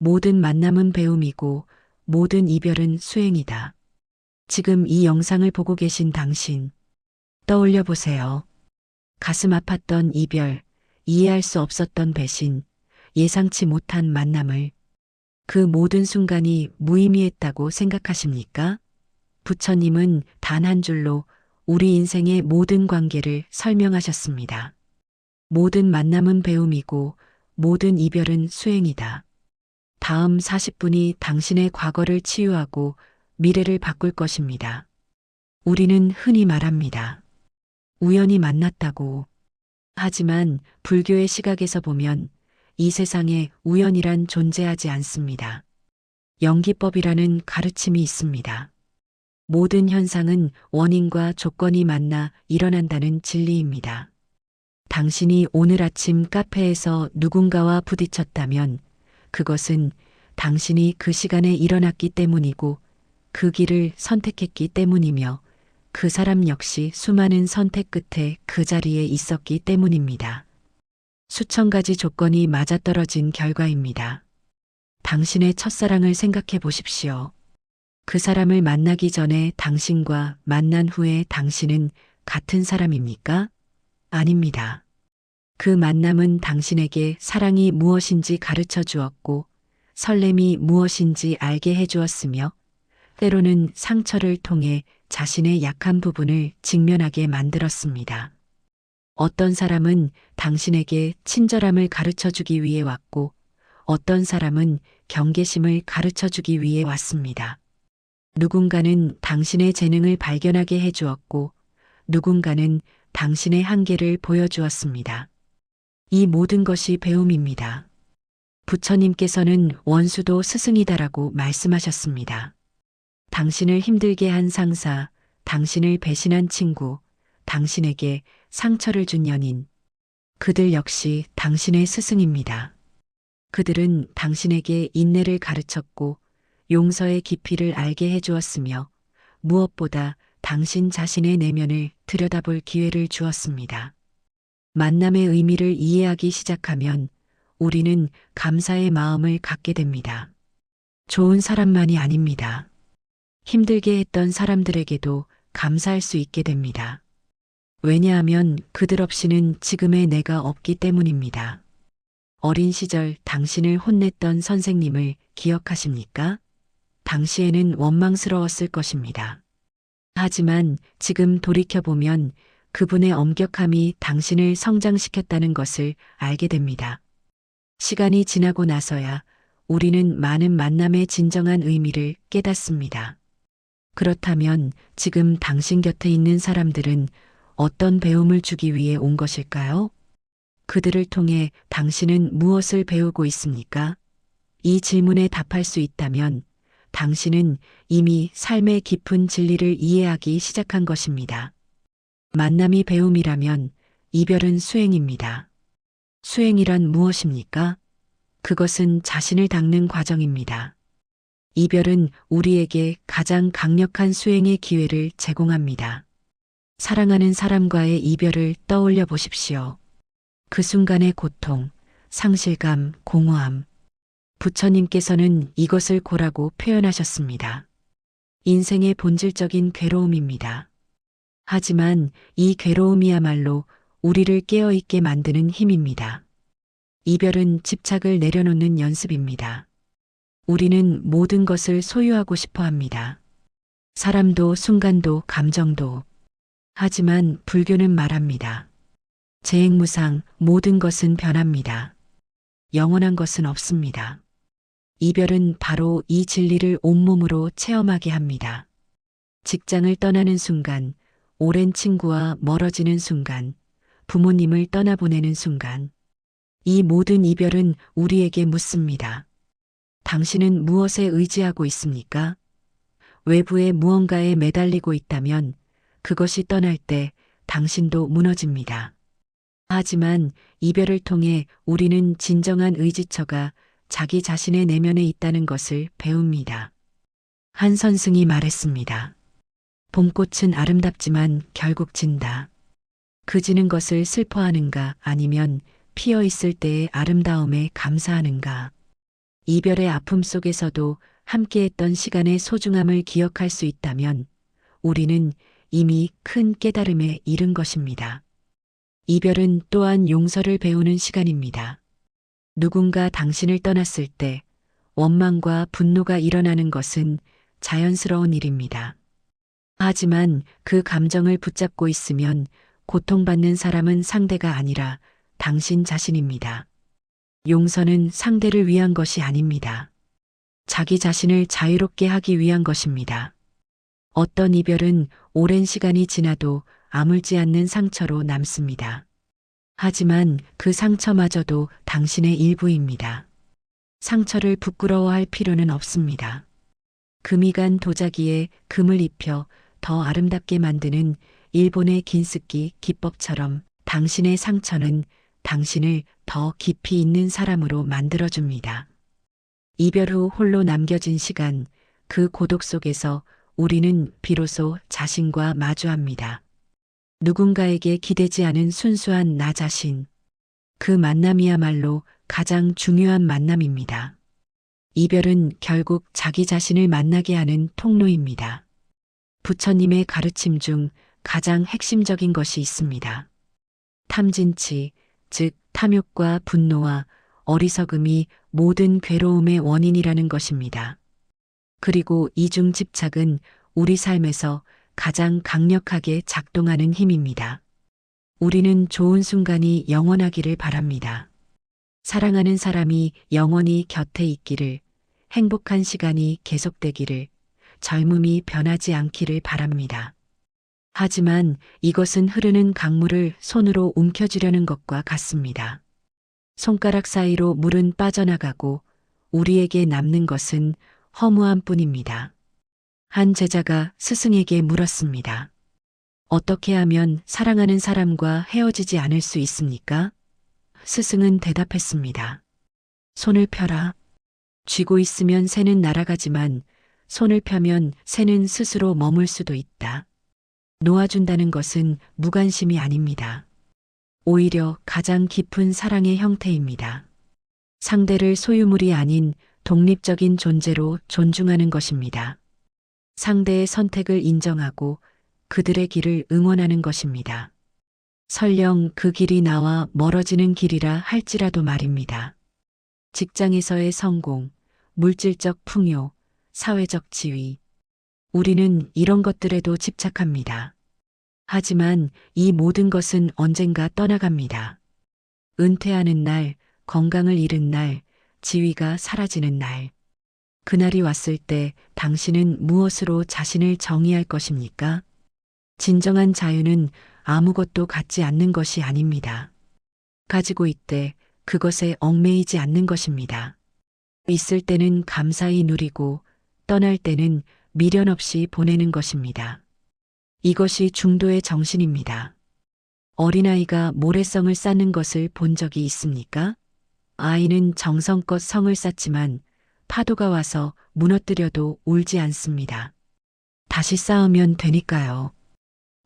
모든 만남은 배움이고 모든 이별은 수행이다. 지금 이 영상을 보고 계신 당신, 떠올려 보세요. 가슴 아팠던 이별, 이해할 수 없었던 배신, 예상치 못한 만남을 그 모든 순간이 무의미했다고 생각하십니까? 부처님은 단 한 줄로 우리 인생의 모든 관계를 설명하셨습니다. 모든 만남은 배움이고 모든 이별은 수행이다. 다음 40분이 당신의 과거를 치유하고 미래를 바꿀 것입니다. 우리는 흔히 말합니다. 우연히 만났다고. 하지만 불교의 시각에서 보면 이 세상에 우연이란 존재하지 않습니다. 연기법이라는 가르침이 있습니다. 모든 현상은 원인과 조건이 만나 일어난다는 진리입니다. 당신이 오늘 아침 카페에서 누군가와 부딪혔다면 그것은 당신이 그 시간에 일어났기 때문이고 그 길을 선택했기 때문이며 그 사람 역시 수많은 선택 끝에 그 자리에 있었기 때문입니다. 수천 가지 조건이 맞아떨어진 결과입니다. 당신의 첫사랑을 생각해 보십시오. 그 사람을 만나기 전에 당신과 만난 후에 당신은 같은 사람입니까? 아닙니다. 그 만남은 당신에게 사랑이 무엇인지 가르쳐 주었고 설렘이 무엇인지 알게 해 주었으며 때로는 상처를 통해 자신의 약한 부분을 직면하게 만들었습니다. 어떤 사람은 당신에게 친절함을 가르쳐 주기 위해 왔고 어떤 사람은 경계심을 가르쳐 주기 위해 왔습니다. 누군가는 당신의 재능을 발견하게 해 주었고 누군가는 당신의 한계를 보여주었습니다. 이 모든 것이 배움입니다. 부처님께서는 원수도 스승이다라고 말씀하셨습니다. 당신을 힘들게 한 상사, 당신을 배신한 친구, 당신에게 상처를 준 연인, 그들 역시 당신의 스승입니다. 그들은 당신에게 인내를 가르쳤고 용서의 깊이를 알게 해주었으며 무엇보다 당신 자신의 내면을 들여다볼 기회를 주었습니다. 만남의 의미를 이해하기 시작하면 우리는 감사의 마음을 갖게 됩니다. 좋은 사람만이 아닙니다. 힘들게 했던 사람들에게도 감사할 수 있게 됩니다. 왜냐하면 그들 없이는 지금의 내가 없기 때문입니다. 어린 시절 당신을 혼냈던 선생님을 기억하십니까? 당시에는 원망스러웠을 것입니다. 하지만 지금 돌이켜보면 그분의 엄격함이 당신을 성장시켰다는 것을 알게 됩니다. 시간이 지나고 나서야 우리는 많은 만남의 진정한 의미를 깨닫습니다. 그렇다면 지금 당신 곁에 있는 사람들은 어떤 배움을 주기 위해 온 것일까요? 그들을 통해 당신은 무엇을 배우고 있습니까? 이 질문에 답할 수 있다면 당신은 이미 삶의 깊은 진리를 이해하기 시작한 것입니다. 만남이 배움이라면 이별은 수행입니다. 수행이란 무엇입니까? 그것은 자신을 닦는 과정입니다. 이별은 우리에게 가장 강력한 수행의 기회를 제공합니다. 사랑하는 사람과의 이별을 떠올려 보십시오. 그 순간의 고통, 상실감, 공허함. 부처님께서는 이것을 고라고 표현하셨습니다. 인생의 본질적인 괴로움입니다. 하지만 이 괴로움이야말로 우리를 깨어있게 만드는 힘입니다. 이별은 집착을 내려놓는 연습입니다. 우리는 모든 것을 소유하고 싶어 합니다. 사람도 순간도 감정도. 하지만 불교는 말합니다. 재행무상 모든 것은 변합니다. 영원한 것은 없습니다. 이별은 바로 이 진리를 온몸으로 체험하게 합니다. 직장을 떠나는 순간, 오랜 친구와 멀어지는 순간, 부모님을 떠나보내는 순간, 이 모든 이별은 우리에게 묻습니다. 당신은 무엇에 의지하고 있습니까? 외부의 무언가에 매달리고 있다면 그것이 떠날 때 당신도 무너집니다. 하지만 이별을 통해 우리는 진정한 의지처가 자기 자신의 내면에 있다는 것을 배웁니다. 한 선승이 말했습니다. 봄꽃은 아름답지만 결국 진다. 그 지는 것을 슬퍼하는가 아니면 피어 있을 때의 아름다움에 감사하는가. 이별의 아픔 속에서도 함께했던 시간의 소중함을 기억할 수 있다면 우리는 이미 큰 깨달음에 이른 것입니다. 이별은 또한 용서를 배우는 시간입니다. 누군가 당신을 떠났을 때 원망과 분노가 일어나는 것은 자연스러운 일입니다. 하지만 그 감정을 붙잡고 있으면 고통받는 사람은 상대가 아니라 당신 자신입니다. 용서는 상대를 위한 것이 아닙니다. 자기 자신을 자유롭게 하기 위한 것입니다. 어떤 이별은 오랜 시간이 지나도 아물지 않는 상처로 남습니다. 하지만 그 상처마저도 당신의 일부입니다. 상처를 부끄러워할 필요는 없습니다. 금이 간 도자기에 금을 입혀 더 아름답게 만드는 일본의 긴스키 기법처럼 당신의 상처는 당신을 더 깊이 있는 사람으로 만들어줍니다. 이별 후 홀로 남겨진 시간, 그 고독 속에서 우리는 비로소 자신과 마주합니다. 누군가에게 기대지 않은 순수한 나 자신. 그 만남이야말로 가장 중요한 만남입니다. 이별은 결국 자기 자신을 만나게 하는 통로입니다. 부처님의 가르침 중 가장 핵심적인 것이 있습니다. 탐진치, 즉 탐욕과 분노와 어리석음이 모든 괴로움의 원인이라는 것입니다. 그리고 이중 집착은 우리 삶에서 가장 강력하게 작동하는 힘입니다. 우리는 좋은 순간이 영원하기를 바랍니다. 사랑하는 사람이 영원히 곁에 있기를, 행복한 시간이 계속되기를, 젊음이 변하지 않기를 바랍니다. 하지만 이것은 흐르는 강물을 손으로 움켜쥐려는 것과 같습니다. 손가락 사이로 물은 빠져나가고 우리에게 남는 것은 허무함 뿐입니다. 한 제자가 스승에게 물었습니다. 어떻게 하면 사랑하는 사람과 헤어지지 않을 수 있습니까? 스승은 대답했습니다. 손을 펴라. 쥐고 있으면 새는 날아가지만 손을 펴면 새는 스스로 머물 수도 있다. 놓아준다는 것은 무관심이 아닙니다. 오히려 가장 깊은 사랑의 형태입니다. 상대를 소유물이 아닌 독립적인 존재로 존중하는 것입니다. 상대의 선택을 인정하고 그들의 길을 응원하는 것입니다. 설령 그 길이 나와 멀어지는 길이라 할지라도 말입니다. 직장에서의 성공, 물질적 풍요, 사회적 지위. 우리는 이런 것들에도 집착합니다. 하지만 이 모든 것은 언젠가 떠나갑니다. 은퇴하는 날, 건강을 잃은 날, 지위가 사라지는 날. 그날이 왔을 때 당신은 무엇으로 자신을 정의할 것입니까? 진정한 자유는 아무것도 갖지 않는 것이 아닙니다. 가지고 있되 그것에 얽매이지 않는 것입니다. 있을 때는 감사히 누리고 떠날 때는 미련 없이 보내는 것입니다. 이것이 중도의 정신입니다. 어린아이가 모래성을 쌓는 것을 본 적이 있습니까? 아이는 정성껏 성을 쌓지만 파도가 와서 무너뜨려도 울지 않습니다. 다시 쌓으면 되니까요.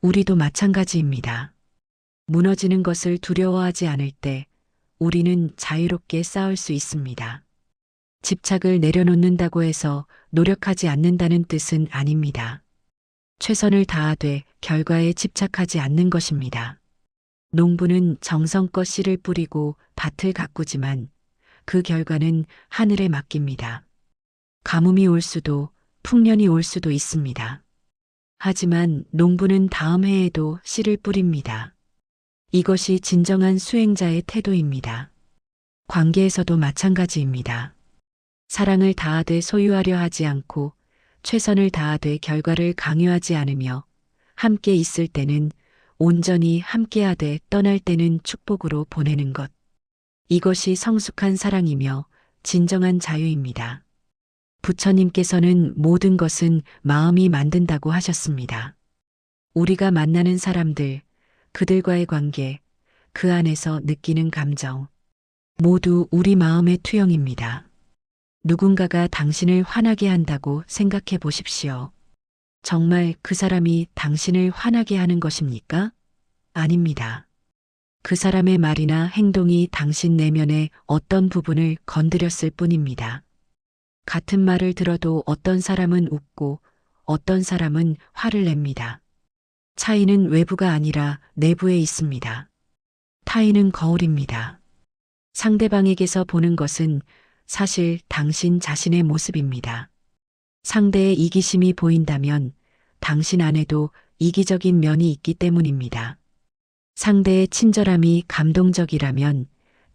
우리도 마찬가지입니다. 무너지는 것을 두려워하지 않을 때 우리는 자유롭게 쌓을 수 있습니다. 집착을 내려놓는다고 해서 노력하지 않는다는 뜻은 아닙니다. 최선을 다하되 결과에 집착하지 않는 것입니다. 농부는 정성껏 씨를 뿌리고 밭을 가꾸지만 그 결과는 하늘에 맡깁니다. 가뭄이 올 수도 풍년이 올 수도 있습니다. 하지만 농부는 다음 해에도 씨를 뿌립니다. 이것이 진정한 수행자의 태도입니다. 관계에서도 마찬가지입니다. 사랑을 다하되 소유하려 하지 않고 최선을 다하되 결과를 강요하지 않으며 함께 있을 때는 온전히 함께하되 떠날 때는 축복으로 보내는 것. 이것이 성숙한 사랑이며 진정한 자유입니다. 부처님께서는 모든 것은 마음이 만든다고 하셨습니다. 우리가 만나는 사람들, 그들과의 관계, 그 안에서 느끼는 감정, 모두 우리 마음의 투영입니다. 누군가가 당신을 화나게 한다고 생각해 보십시오. 정말 그 사람이 당신을 화나게 하는 것입니까? 아닙니다. 그 사람의 말이나 행동이 당신 내면의 어떤 부분을 건드렸을 뿐입니다. 같은 말을 들어도 어떤 사람은 웃고 어떤 사람은 화를 냅니다. 차이는 외부가 아니라 내부에 있습니다. 타인은 거울입니다. 상대방에게서 보는 것은 사실 당신 자신의 모습입니다. 상대의 이기심이 보인다면 당신 안에도 이기적인 면이 있기 때문입니다. 상대의 친절함이 감동적이라면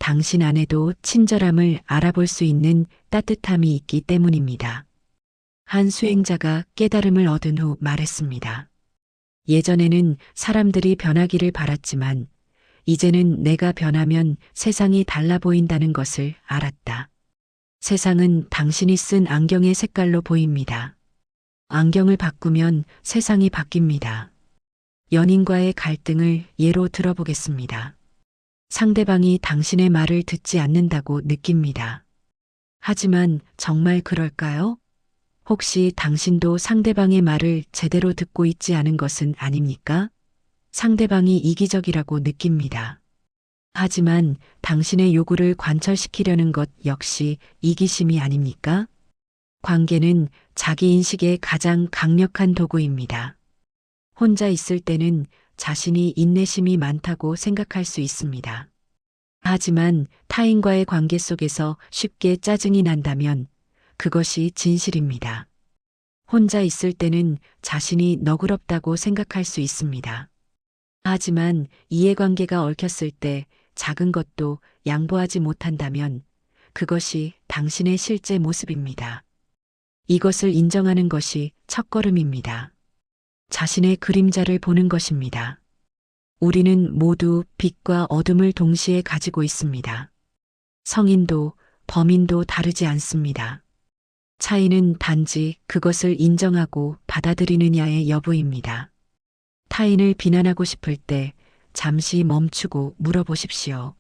당신 안에도 친절함을 알아볼 수 있는 따뜻함이 있기 때문입니다. 한 수행자가 깨달음을 얻은 후 말했습니다. 예전에는 사람들이 변하기를 바랐지만 이제는 내가 변하면 세상이 달라 보인다는 것을 알았다. 세상은 당신이 쓴 안경의 색깔로 보입니다. 안경을 바꾸면 세상이 바뀝니다. 연인과의 갈등을 예로 들어보겠습니다. 상대방이 당신의 말을 듣지 않는다고 느낍니다. 하지만 정말 그럴까요? 혹시 당신도 상대방의 말을 제대로 듣고 있지 않은 것은 아닙니까? 상대방이 이기적이라고 느낍니다. 하지만 당신의 요구를 관철시키려는 것 역시 이기심이 아닙니까? 관계는 자기인식의 가장 강력한 도구입니다. 혼자 있을 때는 자신이 인내심이 많다고 생각할 수 있습니다. 하지만 타인과의 관계 속에서 쉽게 짜증이 난다면 그것이 진실입니다. 혼자 있을 때는 자신이 너그럽다고 생각할 수 있습니다. 하지만 이해관계가 얽혔을 때 작은 것도 양보하지 못한다면 그것이 당신의 실제 모습입니다. 이것을 인정하는 것이 첫걸음입니다. 자신의 그림자를 보는 것입니다. 우리는 모두 빛과 어둠을 동시에 가지고 있습니다. 성인도 범인도 다르지 않습니다. 차이는 단지 그것을 인정하고 받아들이느냐의 여부입니다. 타인을 비난하고 싶을 때 잠시 멈추고 물어보십시오.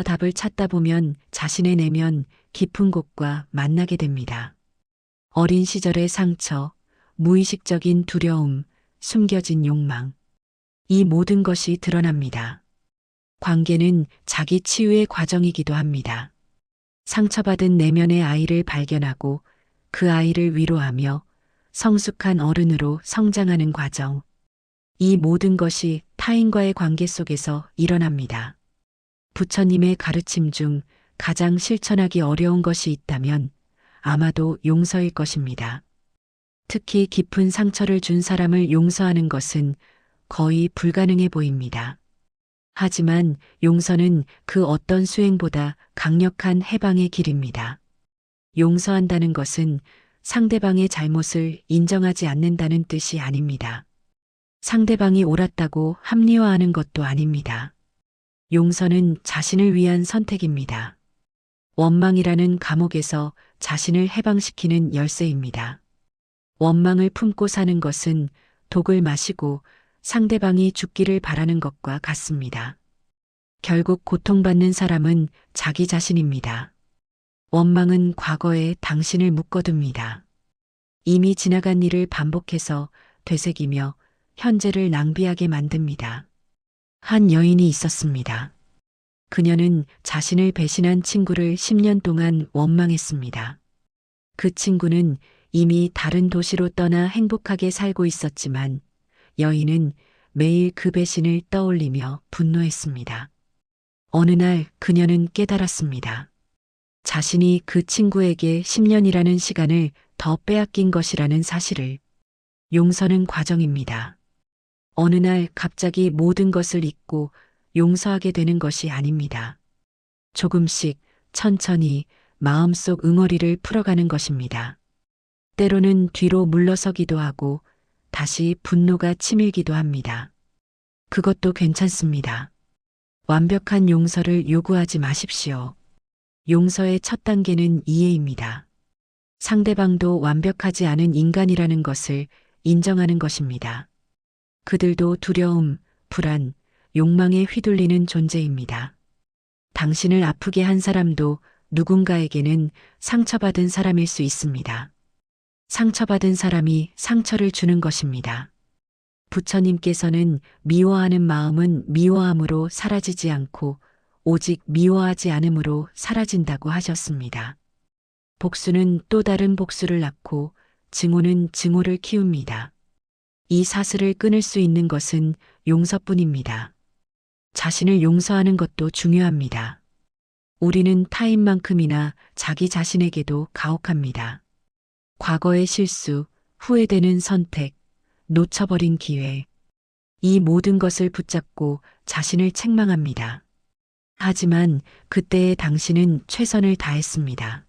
답을 찾다 보면 자신의 내면 깊은 곳과 만나게 됩니다. 어린 시절의 상처, 무의식적인 두려움, 숨겨진 욕망. 이 모든 것이 드러납니다. 관계는 자기 치유의 과정이기도 합니다. 상처받은 내면의 아이를 발견하고 그 아이를 위로하며 성숙한 어른으로 성장하는 과정. 이 모든 것이 타인과의 관계 속에서 일어납니다. 부처님의 가르침 중 가장 실천하기 어려운 것이 있다면 아마도 용서일 것입니다. 특히 깊은 상처를 준 사람을 용서하는 것은 거의 불가능해 보입니다. 하지만 용서는 그 어떤 수행보다 강력한 해방의 길입니다. 용서한다는 것은 상대방의 잘못을 인정하지 않는다는 뜻이 아닙니다. 상대방이 옳았다고 합리화하는 것도 아닙니다. 용서는 자신을 위한 선택입니다. 원망이라는 감옥에서 자신을 해방시키는 열쇠입니다. 원망을 품고 사는 것은 독을 마시고 상대방이 죽기를 바라는 것과 같습니다. 결국 고통받는 사람은 자기 자신입니다. 원망은 과거에 당신을 묶어둡니다. 이미 지나간 일을 반복해서 되새기며 현재를 낭비하게 만듭니다. 한 여인이 있었습니다. 그녀는 자신을 배신한 친구를 10년 동안 원망했습니다. 그 친구는 이미 다른 도시로 떠나 행복하게 살고 있었지만 여인은 매일 그 배신을 떠올리며 분노했습니다. 어느 날 그녀는 깨달았습니다. 자신이 그 친구에게 10년이라는 시간을 더 빼앗긴 것이라는 사실을. 용서는 과정입니다. 어느 날 갑자기 모든 것을 잊고 용서하게 되는 것이 아닙니다. 조금씩 천천히 마음속 응어리를 풀어가는 것입니다. 때로는 뒤로 물러서기도 하고 다시 분노가 치밀기도 합니다. 그것도 괜찮습니다. 완벽한 용서를 요구하지 마십시오. 용서의 첫 단계는 이해입니다. 상대방도 완벽하지 않은 인간이라는 것을 인정하는 것입니다. 그들도 두려움, 불안, 욕망에 휘둘리는 존재입니다. 당신을 아프게 한 사람도 누군가에게는 상처받은 사람일 수 있습니다. 상처받은 사람이 상처를 주는 것입니다. 부처님께서는 미워하는 마음은 미워함으로 사라지지 않고 오직 미워하지 않음으로 사라진다고 하셨습니다. 복수는 또 다른 복수를 낳고 증오는 증오를 키웁니다. 이 사슬을 끊을 수 있는 것은 용서뿐입니다. 자신을 용서하는 것도 중요합니다. 우리는 타인만큼이나 자기 자신에게도 가혹합니다. 과거의 실수, 후회되는 선택, 놓쳐버린 기회. 이 모든 것을 붙잡고 자신을 책망합니다. 하지만 그때의 당신은 최선을 다했습니다.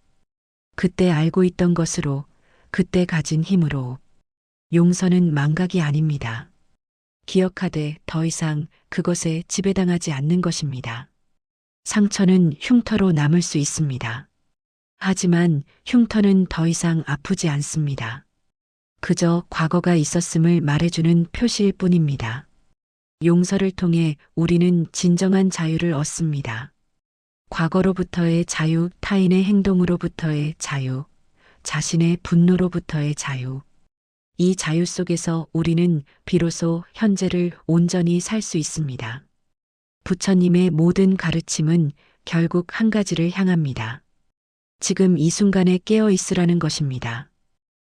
그때 알고 있던 것으로, 그때 가진 힘으로. 용서는 망각이 아닙니다. 기억하되 더 이상 그것에 지배당하지 않는 것입니다. 상처는 흉터로 남을 수 있습니다. 하지만 흉터는 더 이상 아프지 않습니다. 그저 과거가 있었음을 말해주는 표시일 뿐입니다. 용서를 통해 우리는 진정한 자유를 얻습니다. 과거로부터의 자유, 타인의 행동으로부터의 자유, 자신의 분노로부터의 자유. 이 자유 속에서 우리는 비로소 현재를 온전히 살 수 있습니다. 부처님의 모든 가르침은 결국 한 가지를 향합니다. 지금 이 순간에 깨어 있으라는 것입니다.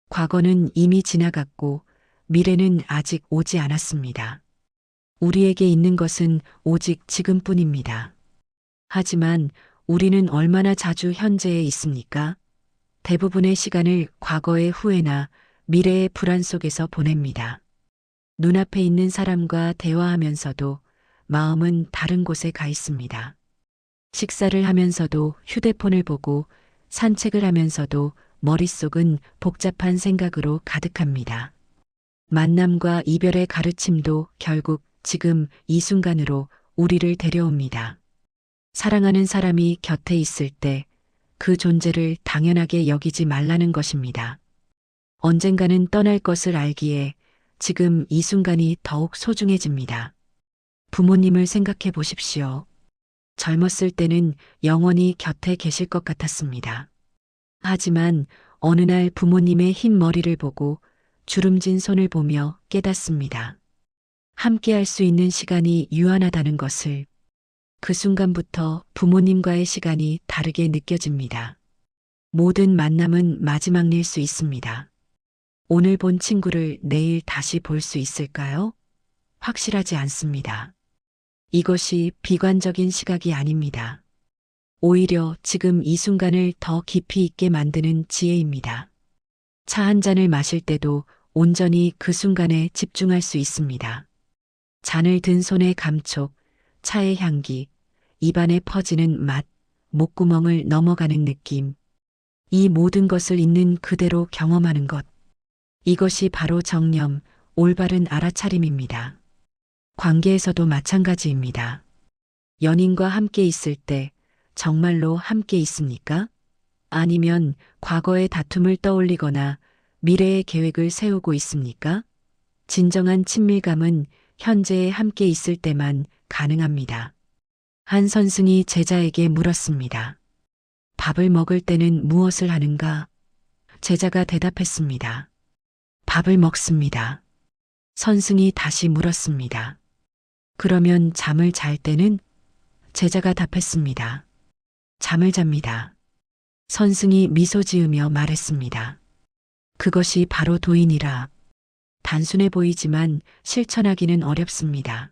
과거는 이미 지나갔고 미래는 아직 오지 않았습니다. 우리에게 있는 것은 오직 지금뿐입니다. 하지만 우리는 얼마나 자주 현재에 있습니까? 대부분의 시간을 과거의 후회나 미래의 불안 속에서 보냅니다. 눈앞에 있는 사람과 대화하면서도 마음은 다른 곳에 가 있습니다. 식사를 하면서도 휴대폰을 보고 산책을 하면서도 머릿속은 복잡한 생각으로 가득합니다. 만남과 이별의 가르침도 결국 지금 이 순간으로 우리를 데려옵니다. 사랑하는 사람이 곁에 있을 때 그 존재를 당연하게 여기지 말라는 것입니다. 언젠가는 떠날 것을 알기에 지금 이 순간이 더욱 소중해집니다. 부모님을 생각해 보십시오. 젊었을 때는 영원히 곁에 계실 것 같았습니다. 하지만 어느 날 부모님의 흰 머리를 보고 주름진 손을 보며 깨닫습니다. 함께 할 수 있는 시간이 유한하다는 것을. 그 순간부터 부모님과의 시간이 다르게 느껴집니다. 모든 만남은 마지막일 수 있습니다. 오늘 본 친구를 내일 다시 볼 수 있을까요? 확실하지 않습니다. 이것이 비관적인 시각이 아닙니다. 오히려 지금 이 순간을 더 깊이 있게 만드는 지혜입니다. 차 한 잔을 마실 때도 온전히 그 순간에 집중할 수 있습니다. 잔을 든 손의 감촉, 차의 향기, 입안에 퍼지는 맛, 목구멍을 넘어가는 느낌. 이 모든 것을 있는 그대로 경험하는 것. 이것이 바로 정념, 올바른 알아차림입니다. 관계에서도 마찬가지입니다. 연인과 함께 있을 때 정말로 함께 있습니까? 아니면 과거의 다툼을 떠올리거나 미래의 계획을 세우고 있습니까? 진정한 친밀감은 현재에 함께 있을 때만 가능합니다. 한 선생이 제자에게 물었습니다. 밥을 먹을 때는 무엇을 하는가? 제자가 대답했습니다. 밥을 먹습니다. 선생이 다시 물었습니다. 그러면 잠을 잘 때는? 제자가 답했습니다. 잠을 잡니다. 선생이 미소 지으며 말했습니다. 그것이 바로 도인이라. 단순해 보이지만 실천하기는 어렵습니다.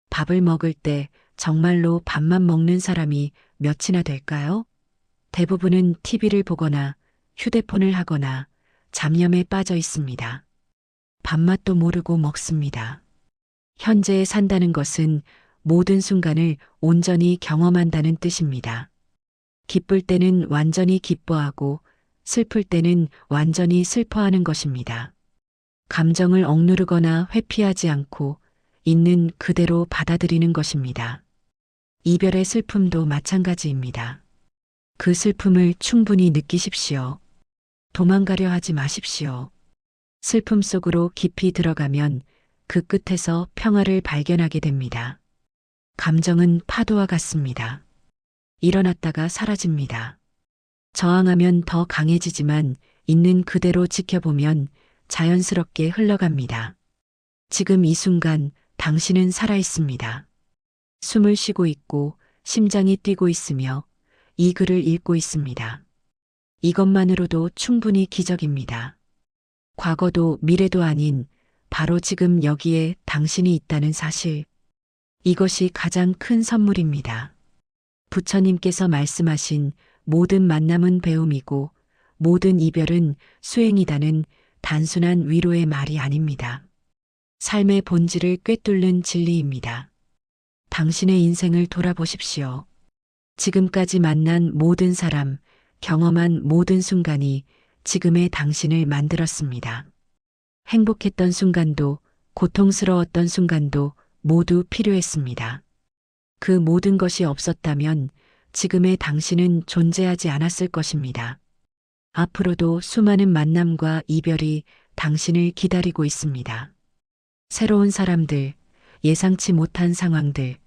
밥을 먹을 때 정말로 밥만 먹는 사람이 몇이나 될까요? 대부분은 TV를 보거나 휴대폰을 하거나 잡념에 빠져 있습니다. 밥맛도 모르고 먹습니다. 현재에 산다는 것은 모든 순간을 온전히 경험한다는 뜻입니다. 기쁠 때는 완전히 기뻐하고 슬플 때는 완전히 슬퍼하는 것입니다. 감정을 억누르거나 회피하지 않고 있는 그대로 받아들이는 것입니다. 이별의 슬픔도 마찬가지입니다. 그 슬픔을 충분히 느끼십시오. 도망가려 하지 마십시오. 슬픔 속으로 깊이 들어가면 그 끝에서 평화를 발견하게 됩니다. 감정은 파도와 같습니다. 일어났다가 사라집니다. 저항하면 더 강해지지만 있는 그대로 지켜보면 자연스럽게 흘러갑니다. 지금 이 순간 당신은 살아있습니다. 숨을 쉬고 있고 심장이 뛰고 있으며 이 글을 읽고 있습니다. 이것만으로도 충분히 기적입니다. 과거도 미래도 아닌 바로 지금 여기에 당신이 있다는 사실. 이것이 가장 큰 선물입니다. 부처님께서 말씀하신 모든 만남은 배움이고 모든 이별은 수행이다는 단순한 위로의 말이 아닙니다. 삶의 본질을 꿰뚫는 진리입니다. 당신의 인생을 돌아보십시오. 지금까지 만난 모든 사람, 경험한 모든 순간이 지금의 당신을 만들었습니다. 행복했던 순간도, 고통스러웠던 순간도 모두 필요했습니다. 그 모든 것이 없었다면 지금의 당신은 존재하지 않았을 것입니다. 앞으로도 수많은 만남과 이별이 당신을 기다리고 있습니다. 새로운 사람들, 예상치 못한 상황들,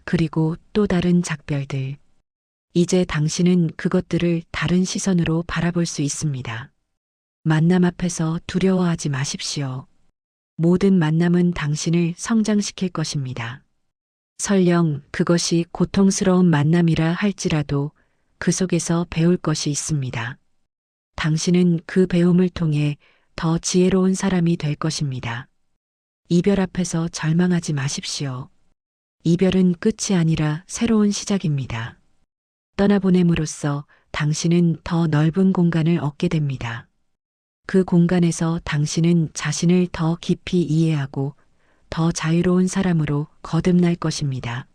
그리고 또 다른 작별들. 이제 당신은 그것들을 다른 시선으로 바라볼 수 있습니다. 만남 앞에서 두려워하지 마십시오. 모든 만남은 당신을 성장시킬 것입니다. 설령 그것이 고통스러운 만남이라 할지라도 그 속에서 배울 것이 있습니다. 당신은 그 배움을 통해 더 지혜로운 사람이 될 것입니다. 이별 앞에서 절망하지 마십시오. 이별은 끝이 아니라 새로운 시작입니다. 떠나보냄으로써 당신은 더 넓은 공간을 얻게 됩니다. 그 공간에서 당신은 자신을 더 깊이 이해하고 더 자유로운 사람으로 거듭날 것입니다.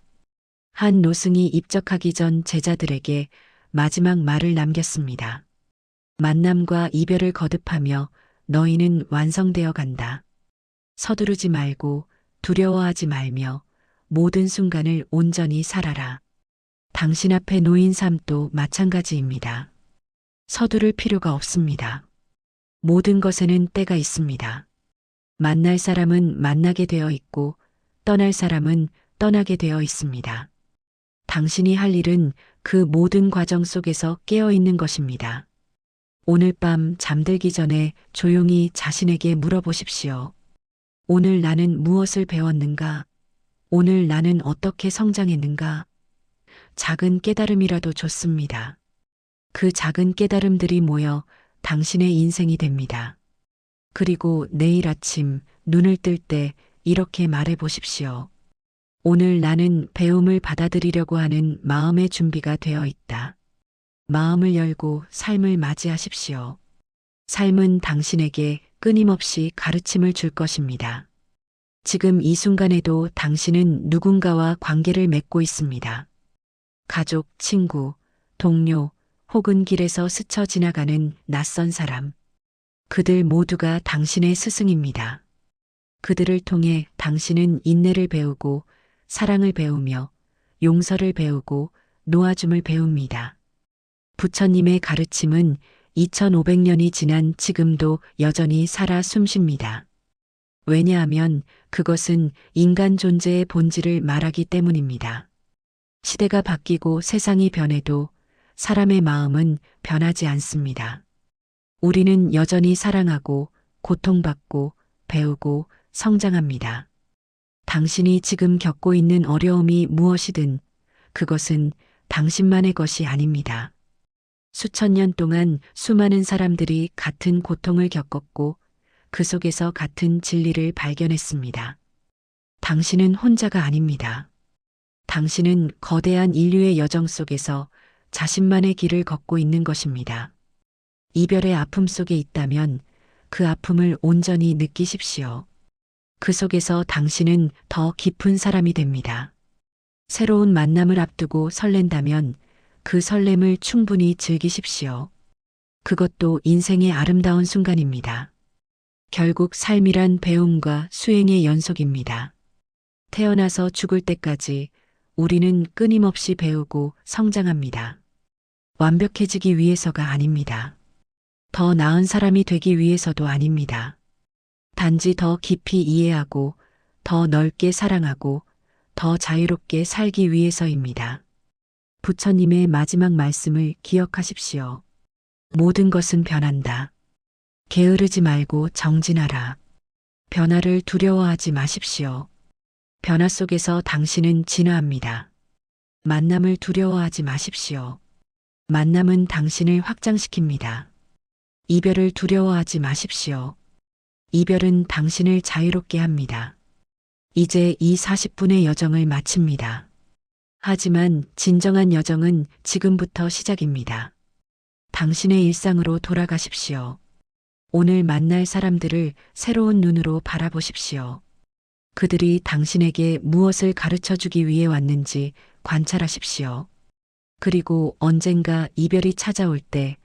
한 노승이 입적하기 전 제자들에게 마지막 말을 남겼습니다. 만남과 이별을 거듭하며 너희는 완성되어 간다. 서두르지 말고 두려워하지 말며 모든 순간을 온전히 살아라. 당신 앞에 놓인 삶도 마찬가지입니다. 서두를 필요가 없습니다. 모든 것에는 때가 있습니다. 만날 사람은 만나게 되어 있고 떠날 사람은 떠나게 되어 있습니다. 당신이 할 일은 그 모든 과정 속에서 깨어 있는 것입니다. 오늘 밤 잠들기 전에 조용히 자신에게 물어보십시오. 오늘 나는 무엇을 배웠는가? 오늘 나는 어떻게 성장했는가? 작은 깨달음이라도 좋습니다. 그 작은 깨달음들이 모여 당신의 인생이 됩니다. 그리고 내일 아침 눈을 뜰 때 이렇게 말해 보십시오. 오늘 나는 배움을 받아들이려고 하는 마음의 준비가 되어 있다. 마음을 열고 삶을 맞이하십시오. 삶은 당신에게 끊임없이 가르침을 줄 것입니다. 지금 이 순간에도 당신은 누군가와 관계를 맺고 있습니다. 가족, 친구, 동료, 혹은 길에서 스쳐 지나가는 낯선 사람. 그들 모두가 당신의 스승입니다. 그들을 통해 당신은 인내를 배우고 사랑을 배우며 용서를 배우고 놓아줌을 배웁니다. 부처님의 가르침은 2500년이 지난 지금도 여전히 살아 숨쉽니다. 왜냐하면 그것은 인간 존재의 본질을 말하기 때문입니다. 시대가 바뀌고 세상이 변해도 사람의 마음은 변하지 않습니다. 우리는 여전히 사랑하고 고통받고 배우고 성장합니다. 당신이 지금 겪고 있는 어려움이 무엇이든 그것은 당신만의 것이 아닙니다. 수천 년 동안 수많은 사람들이 같은 고통을 겪었고 그 속에서 같은 진리를 발견했습니다. 당신은 혼자가 아닙니다. 당신은 거대한 인류의 여정 속에서 자신만의 길을 걷고 있는 것입니다. 이별의 아픔 속에 있다면 그 아픔을 온전히 느끼십시오. 그 속에서 당신은 더 깊은 사람이 됩니다. 새로운 만남을 앞두고 설렌다면 그 설렘을 충분히 즐기십시오. 그것도 인생의 아름다운 순간입니다. 결국 삶이란 배움과 수행의 연속입니다. 태어나서 죽을 때까지 우리는 끊임없이 배우고 성장합니다. 완벽해지기 위해서가 아닙니다. 더 나은 사람이 되기 위해서도 아닙니다. 단지 더 깊이 이해하고 더 넓게 사랑하고 더 자유롭게 살기 위해서입니다. 부처님의 마지막 말씀을 기억하십시오. 모든 것은 변한다. 게으르지 말고 정진하라. 변화를 두려워하지 마십시오. 변화 속에서 당신은 진화합니다. 만남을 두려워하지 마십시오. 만남은 당신을 확장시킵니다. 이별을 두려워하지 마십시오. 이별은 당신을 자유롭게 합니다. 이제 이 40분의 여정을 마칩니다. 하지만 진정한 여정은 지금부터 시작입니다. 당신의 일상으로 돌아가십시오. 오늘 만날 사람들을 새로운 눈으로 바라보십시오. 그들이 당신에게 무엇을 가르쳐 주기 위해 왔는지 관찰하십시오. 그리고 언젠가 이별이 찾아올 때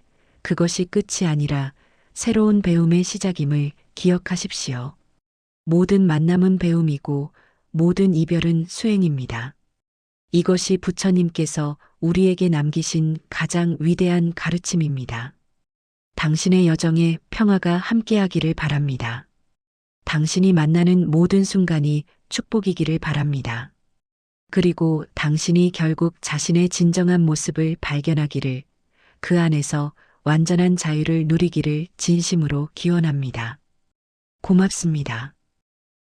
그것이 끝이 아니라 새로운 배움의 시작임을 기억하십시오. 모든 만남은 배움이고 모든 이별은 수행입니다. 이것이 부처님께서 우리에게 남기신 가장 위대한 가르침입니다. 당신의 여정에 평화가 함께하기를 바랍니다. 당신이 만나는 모든 순간이 축복이기를 바랍니다. 그리고 당신이 결국 자신의 진정한 모습을 발견하기를, 그 안에서 완전한 자유를 누리기를 진심으로 기원합니다. 고맙습니다.